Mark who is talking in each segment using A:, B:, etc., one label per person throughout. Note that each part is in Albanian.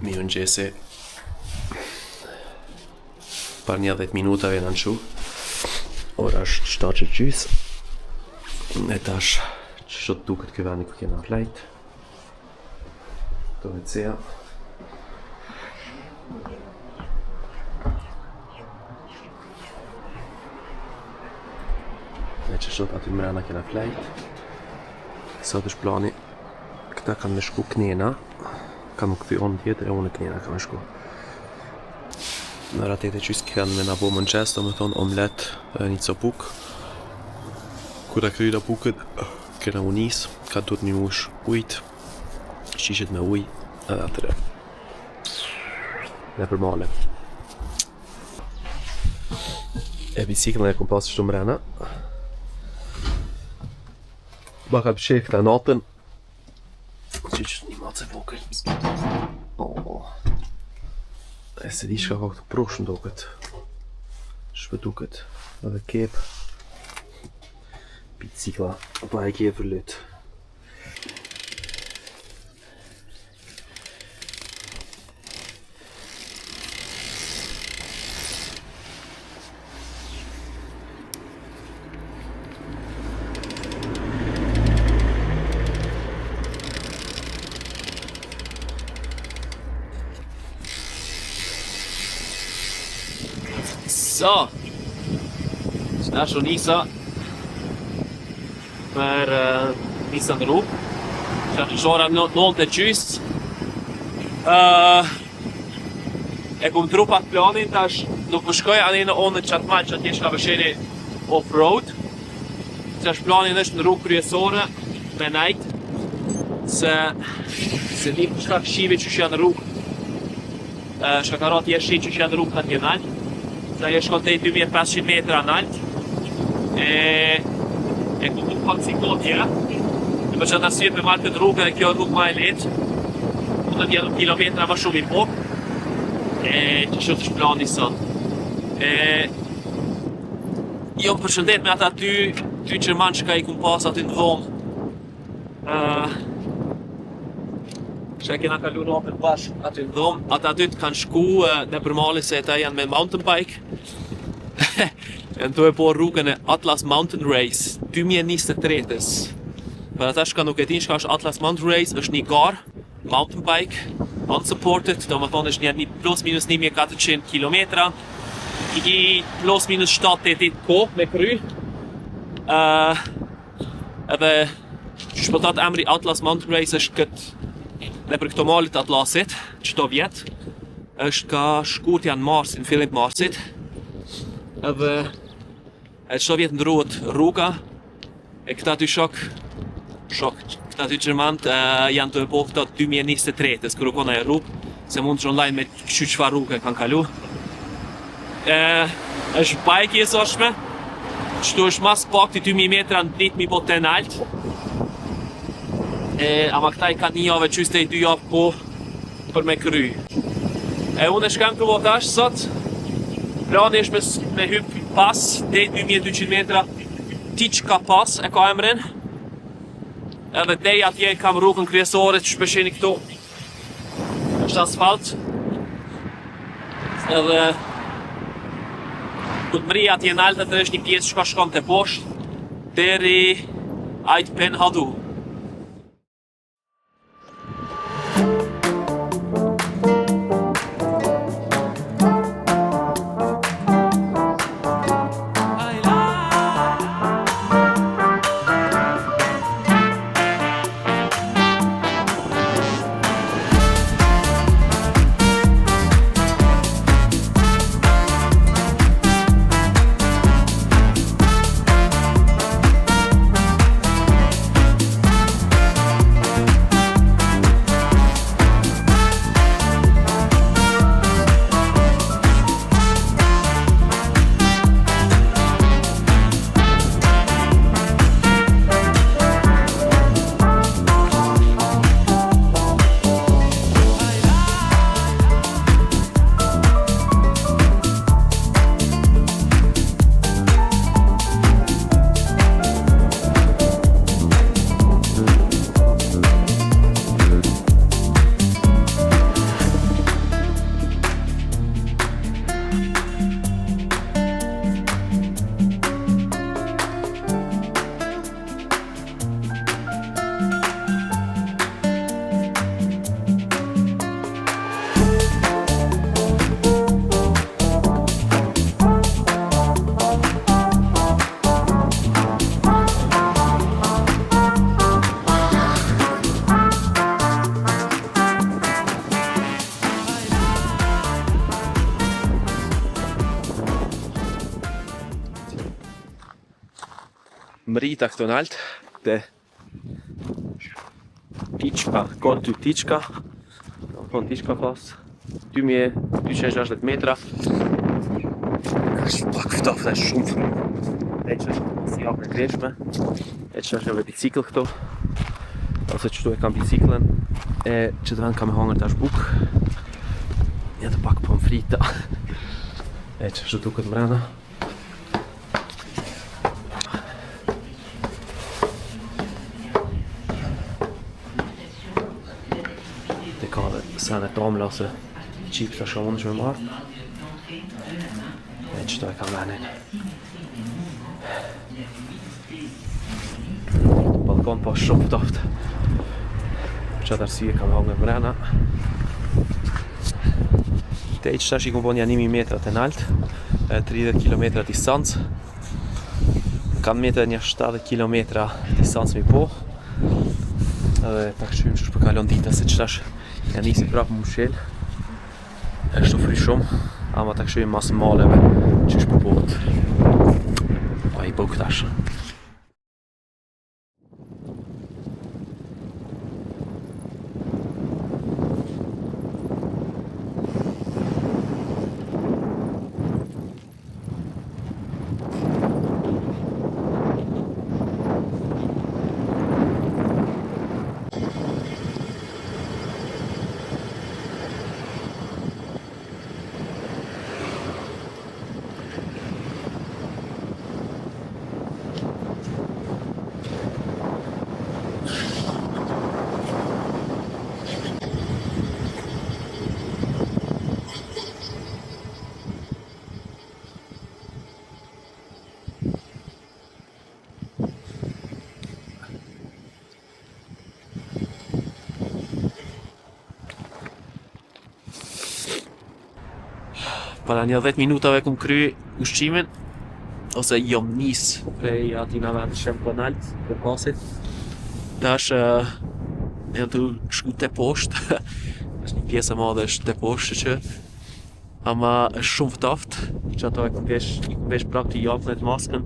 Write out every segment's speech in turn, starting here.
A: Mirëmëngjesi. Për 10 minuta vjen anshu. Ora është 7:30. E tash që duket ky vend ku kena flajt. Do të thëja. Ne që shot aty mrena kena flajt. Sot është plani. Këta kanë me shku Knena. Kam këthy onë tjetër e unë e Knena kam me shku. Në ratet e qysë kanë me nabo mëngjes, do me thonë omlet një copuk. Kura kryra pukët, kena unis, ka duhet një mush ujt, qishet me uj, edhe atëre. Ne për male. E biciklën e kom pasë shtu mrena. Baka pëqe këta natën. Qishet një matë se vokër. E se di shka ka këtë prosh në doket. Shpëtuket. Edhe kep. Bicikla. Pa e kep për lyt.
B: Så, snart så Nisa për Nisa në rrugë. Që është shora 9:30. E kom trupat planin, tash nuk më shkoj anë në onët qatë malë që atje shka vësheni off-road. Që është planin është në rrugë kryesore me najt. Se di për shka këshive që janë në rrugë. Shka karat jeshi që janë në rrugë të nalt. Sa je shkon të 2500 metra nalt. E ku nuk pak si kotja. Në për që të asyet me marrë këtë rrugë dhe kjo rrugë ma e letë. Ku të tjetë kilometra ma shumë i pok. Që shumë është plani sot. Jo më përshëndet me ata ty qërman që ka i kumë pas aty në dhomë. Që e kena kalu në apër bashkë aty në dhomë. Ata dy të kanë shku në përmali se ata janë me mountain bike. Janë të e po rrugën e Atlas Mountain Race 2023-ës. Për ata shka nuk e din shka është Atlas Mountain Race, është një garë, mountain bike, unsupported, do më thonë është një plus minus 1400 km, i plus minus 7-8 kohë me kry. Edhe shpëtat emri Atlas Mountain Race është këtë dhe për këto malit Atlasit, qëto vjetë, është ka shkurtja në Marsin, fillim Marsit. Edhe qëto vjetë ndruhet rruga, e këta dy këta dy Gjermant janë të epohë këta 2023-ës, kërë kona e rrugë, se mund të online me qëfar rrugë e kanë kalu. është bajk i e soshme, qëto është mas pak të 2000 metra në ditë mi po të naltë. Ama këta i ka një javë qyste i 2 javë po për me kry. Unë e shkam këvo tash sot. Plani është me hyp pas dhe 2200 metra Tiq ka pas e ka emrin. Edhe dej atje kam rrugën kryesore që shpesheni këtu. është asfalt. Edhe ku të mri atje në altë dhe është një pjesë që ka shkon të poshtë deri Ait Ben Hadu. rrita këto nalt te Tiçka, konty Tiçka. Kon Tiçka pas 2260 metra. Është pak ftoftë, është shumë frymë. E që është si hapë në kreshme. E që është edhe bicikl këto. Ose qëtu e kam biciklën. E që të vend kam e hangër tash buk. Jetë pak pomfrita. E që është tu këtë mrena. Te ka dhe sene tomla ose qipsa që mund është me marrë. E qëto e kam venin. Balkon po shumë ftoftë. Për qatë arsye kam hangër mrena. Te që tash i kom po një 1000 metra të nalt, 30 km distancë. Kam metë një 70 km distancë mi po. Edhe ta këshyrim që është përkalon dita se që tash janë nisi prapë më mshel. E kështu fry shumë, ama ta këshyrim mas maleve që është përbohet. Pa i bëk tash. Para një 10 minutave kum kry ushqimin, ose jom nis prej atina vend shem për nalt, për pasit. Tash jam të shku te poshtë, është një pjesë e madhe është te poshtë që ama është shumë ftoftë, që ato i kum vesh prap të japën e të maskën,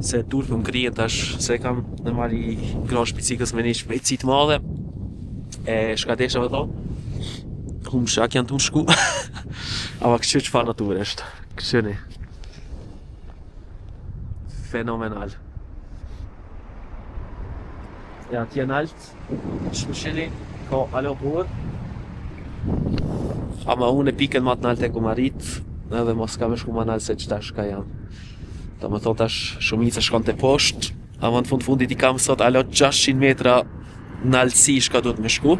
B: se dur për më kryen tash, se kam normal i grash biciklës me një shpejtësi të madhe, e shkateshave to, hum shak janë të më shku. Ama kështu çfarë natyre është. Kështu fenomenal. Ja, atje nalt, shmëshini, ka alo burë. Ama unë e pikën ma të nalt e ku arrit, edhe mos kam e shku ma nalt se që tash ka jam. Do më thonë tash shumica shkon të poshtë, ama në fundit i kam sot alo 600 metra naltësi shka du të me shku.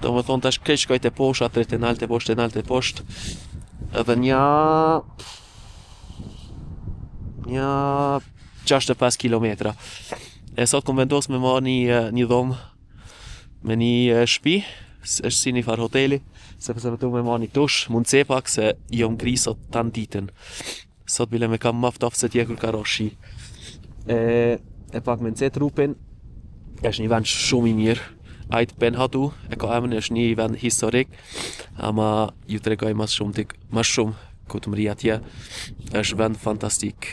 B: Do më thonë tash këtë shkoj të poshtë, atër të naltë, të poshtë, edhe një 65 kilometra. E sot kom vendos me marrë një dhomë me një shtëpi, është si një farë hoteli, sepse vetu me marrë një tush, mund cepak se jom gri sot tanë ditën. Sot bile me kam maftof se tjekur ka roshi. E pak me nëce trupin, është një vend shumë i mirë. Ajt Benhatu, e ka emrin, është një vend historik, ama ju tregoj mas shumë ku të mri atje. Është vend fantastik.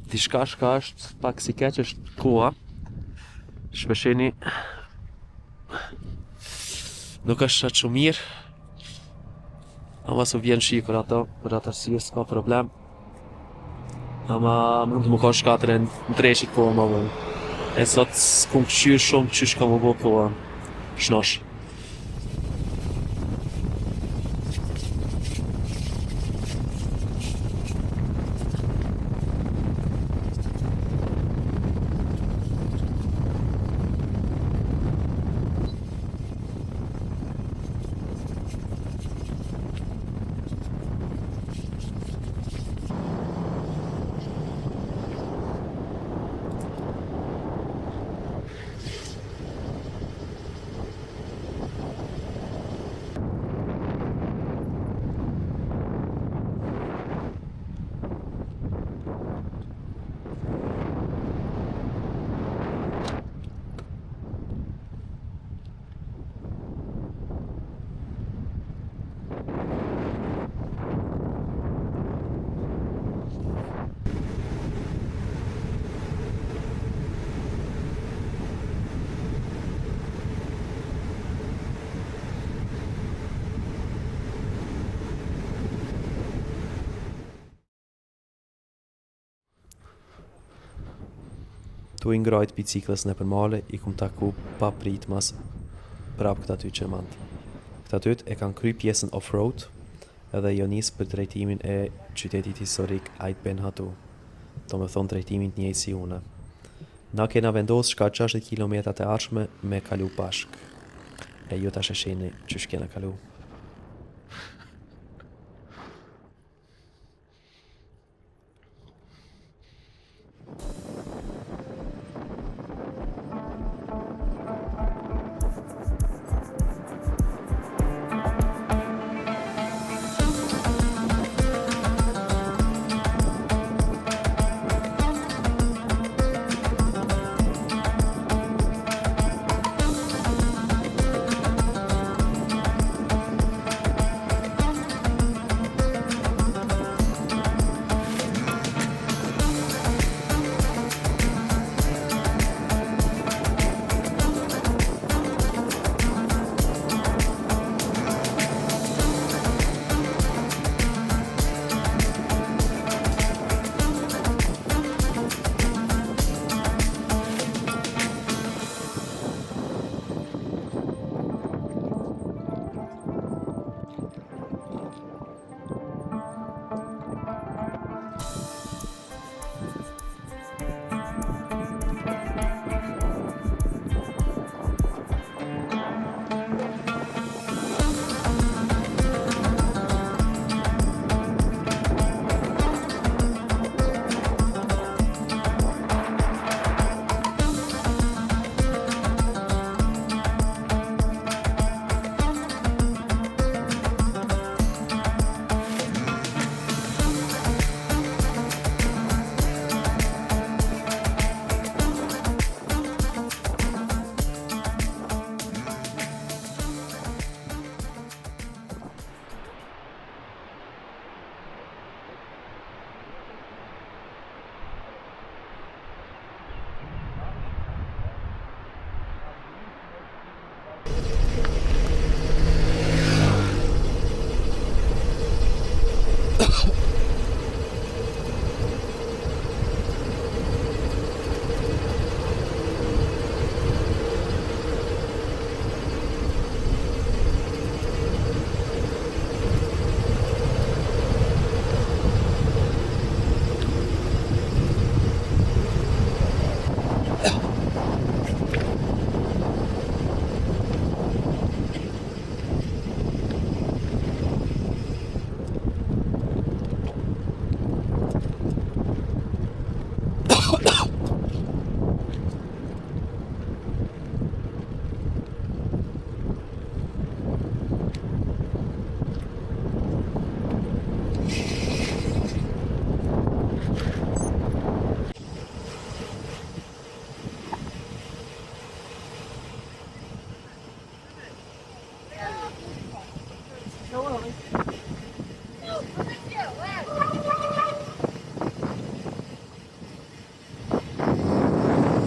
B: Diçka shka është pak si keq është koha. Shpeshini nuk është qatë shumë mirë, ama su vjen shi kur ato, për atë arsye s'ka problem. Ama mund të më ka shkatëre në dreshit po më vëmë. E sot s'kum këshyrë shumë që shka më bo koha. Shnosh.
A: Tu i ngrajt biciklës në përmale, i kum taku pa pritmas prap këta ty që mand. Këta tyt e kanë kry pjesën off-road edhe jo nis për drejtimin e qytetit historik Ait Ben Hatu, do me thonë drejtimin të njëjtë si une. Na kena vendos shka 60 km e arshme me kalu bashk, e ju ta shesheni që shkena kalu.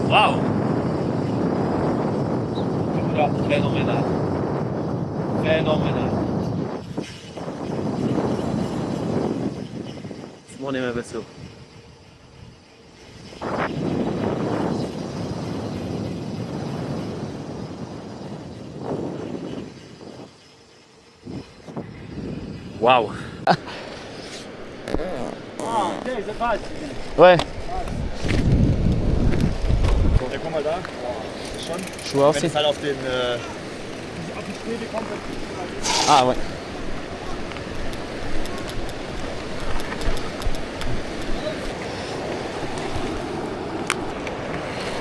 B: Wow! Fenomenal. Fenomenal. Smoni me besu. Wow!
A: Ouais.
C: Ja, guck mal da. Schon.
A: Schuhe
C: Wenn
A: aussehen.
C: es halt auf den.
D: Auf die Stäbe kommt,
A: Ah, ouais.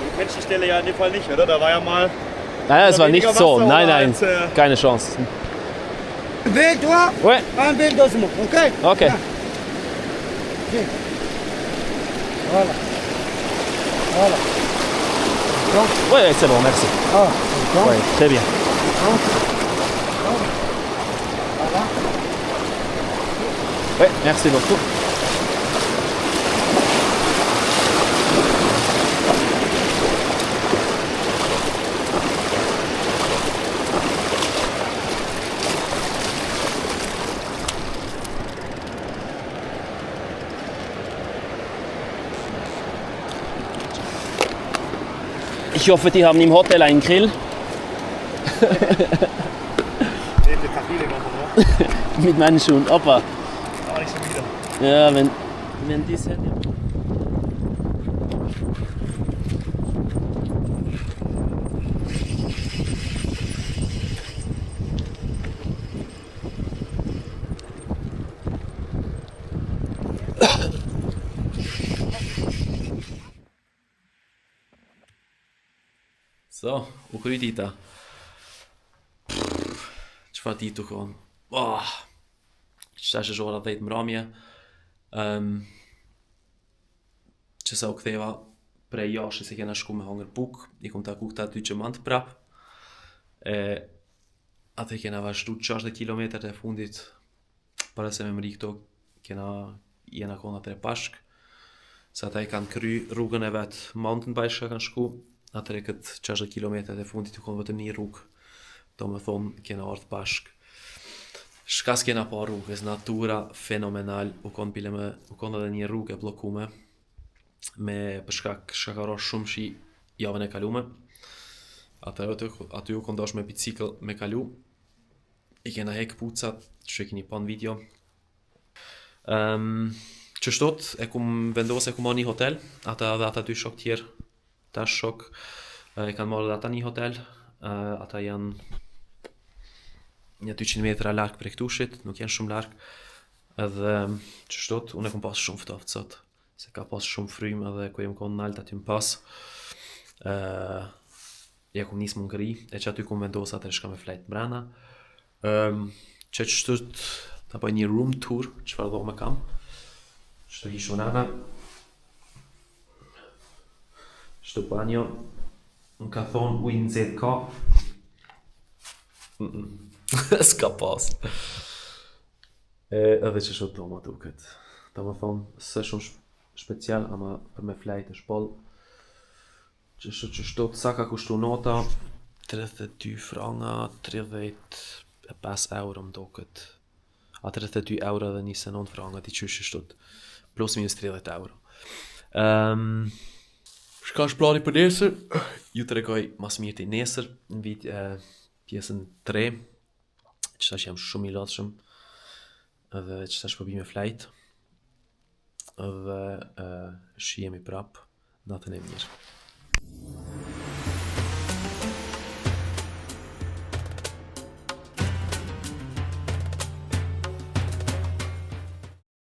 C: Du kennst die Stelle ja in dem Fall nicht, oder? Da war ja mal.
A: Nein, es war nicht
C: weniger
A: so.
C: Wasser
A: Nein,
C: oder
A: nein.
C: als,
A: Keine Chance.
D: Vem, toi,
A: Ouais.
D: un vem doucement, ok?
A: Ok.
D: Viens. Voilà. Voilà.
A: Ouais, c'est bon, merci.
D: Ah, donc,
A: Ouais, très bien.
D: voilà.
A: Ouais, merci beaucoup.
B: Ich hoffe, die haben im Hotel einen Grill.
C: Neben der Kabine noch, oder?
B: Mit meinen Schuhen. Opa.
C: Aber nicht schon wieder.
B: Ja, wenn die sind. So, u kryj dita. Çfarë ditë u kon? Qëta është ora 10 mramje. Që sa u ktheva prej jashtë se kena shku me hangër buk, I kom taku këta 2 qëmant prap. Atë kena vazhdu 60 km e fundit, para se me mri këto, jena kona 3 pashk. Se ata I kanë kry rrugën e vetë mountain bike që kanë shku, atëre këtë 60 km e fundit u konë vetëm një rrugë. Do me thonë, kena ardhë bashk. Shka s'kena pa rrugës, natura fenomenal, u konë edhe një rrugë e blokume, me përshkak shkakaro shumë shi javën e kalume. Aty u konë dosh me bicikl me kalu, I kena hek pucat, që keni pa në video. Qështot, e kum vendosë e kum ma një hotel, ata 2 shok tjerë, ta shok, e kanë marrë dhe ata një hotel, ata janë një 200 metra larg prej këtushit, nuk janë shumë larg, edhe qështot, unë e kum pas shumë ftoftë sot, se ka pas shumë frymë edhe ku jem konë nalt aty më pas, ja kum nisë më ngëri, e që aty kum vendosë atë e shka me flajt brana, që qështot, ta bëj një room tour, çfarë dhome kam, Shto ishu nana, shto banjo, më ka thonë ujë nxehtë ka. S'ka pas. Edhe që shto doma duket. Ta më thonë, së shumë special, ama për me flajt është bol. Që shto sa ka kushtu nota, 32 franga, 35 euro më duket. A 32 euro dhe 29 franga, ti qysh shtot. Plus minus 30 euro. Shka është plani për nesër? Ju të regoj mas mirë të nesër në pjesën 3, qëta që jam shumë I lodhshëm, edhe qëta që përbi me flajt, edhe shihemi prap, natën e mirë.